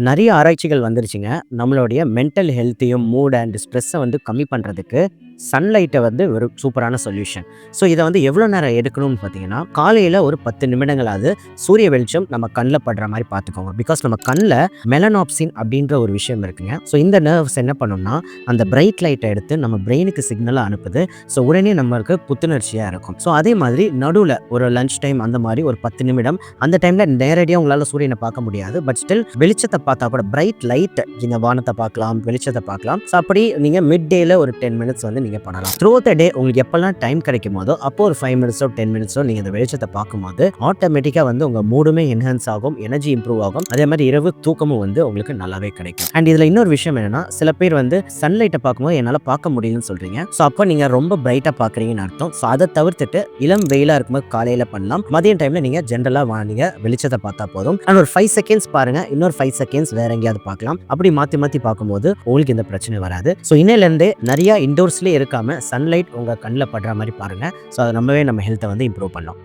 நிறைய ஆராய்ச்சிகள் வந்துருச்சுங்க. நம்மளுடைய மென்டல் ஹெல்த்தையும், மூட் அண்ட் ஸ்ட்ரெஸ்ஸ வந்து கம்மி பண்றதுக்கு சன்லைட்ட வந்து ஒரு சூப்பரான சொல்யூஷன். ஸோ இத வந்து எவ்வளோ நேரம் எடுக்கணும்னு பார்த்தீங்கன்னா, காலையில ஒரு 10 நிமிடங்களாவது சூரிய வெளிச்சம் நம்ம கண்ல படுற மாரி பார்த்துக்கோங்க. பிகாஸ் நம்ம கண்ல மெலனாப்சின் அப்படின்ற ஒரு விஷயம் இருக்குங்க. ஸோ இந்த நர்வ்ஸ் என்ன பண்ணும்னா, அந்த பிரைட் லைட்ட எடுத்து நம்ம பிரெயினுக்கு சிக்னலா அனுப்புது. ஸோ உடனே நம்மளுக்கு புத்துணர்ச்சியா இருக்கும். ஸோ அதே மாதிரி நடுவுல ஒரு லஞ்ச் டைம் அந்த மாரி ஒரு 10 நிமிடம் அந்த டைம்ல நேரடியா உங்களால சூரியன பார்க்க முடியாது. பட் ஸ்டில் வெளிச்சத்த பார்த்தா கூட பிரைட் லைட் நீங்க வானத்த பார்க்கலாம், வெளிச்சத்த பார்க்கலாம். ஸோ அப்படி நீங்க மிட் டேல ஒரு 10 மினிட்ஸ் வந்து நீங்க பண்ணலாம். த்ரூ த டே உங்களுக்கு எப்பல்லாம் டைம் கிடைக்கும் போதோ, அப்போ ஒரு 5 மினிட்ஸோ 10 மினிட்ஸோ நீங்க இந்த வெளிச்சத்த பார்க்கும்போது ஆட்டோமேட்டிக்கா வந்து உங்க மூடுமே என்ஹான்ஸ் ஆகும், எனர்ஜி இம்ப்ரூவ் ஆகும். அதே மாதிரி இரவு தூக்கமும் வந்து உங்களுக்கு நல்லாவே கிடைக்கும். அண்ட் இதுல இன்னொரு விஷயம் என்னன்னா, சில பேர் வந்து சன்லைட்ட பார்க்கும்போது என்னால பார்க்க முடியலன்னு சொல்றீங்க. ஸோ அப்போ நீங்க ரொம்ப பிரைட்டா பார்க்குறீங்கன்னு அர்த்தம். ஸோ அதை தவிர்த்துட்டு இளம் வெயிலா இருக்கும்போது காலையில பண்ணலாம். மதியம் டைம்ல நீங்க ஜென்ரலா நீங்க வெளிச்சத்தை பார்த்தா போதும். அண்ட் ஒரு 5 செகண்ட்ஸ் பாருங்க, இன்னொரு 5 செகண்ட்ஸ் வேற எங்கேயாவது பார்க்கலாம். அப்படி மாத்தி மாத்தி பார்க்கும்போது உங்களுக்கு இந்த பிரச்சனை வராது. ஸோ இன்னையில இருந்தே நிறைய இன்டோர்ஸ்லயே இருக்காம சன்லைட் உங்க கண்ணில் படுற மாதிரி பாருங்க. ஸோ அது ரொம்பவே நம்ம ஹெல்த்தை வந்து இம்ப்ரூவ் பண்ணலாம்.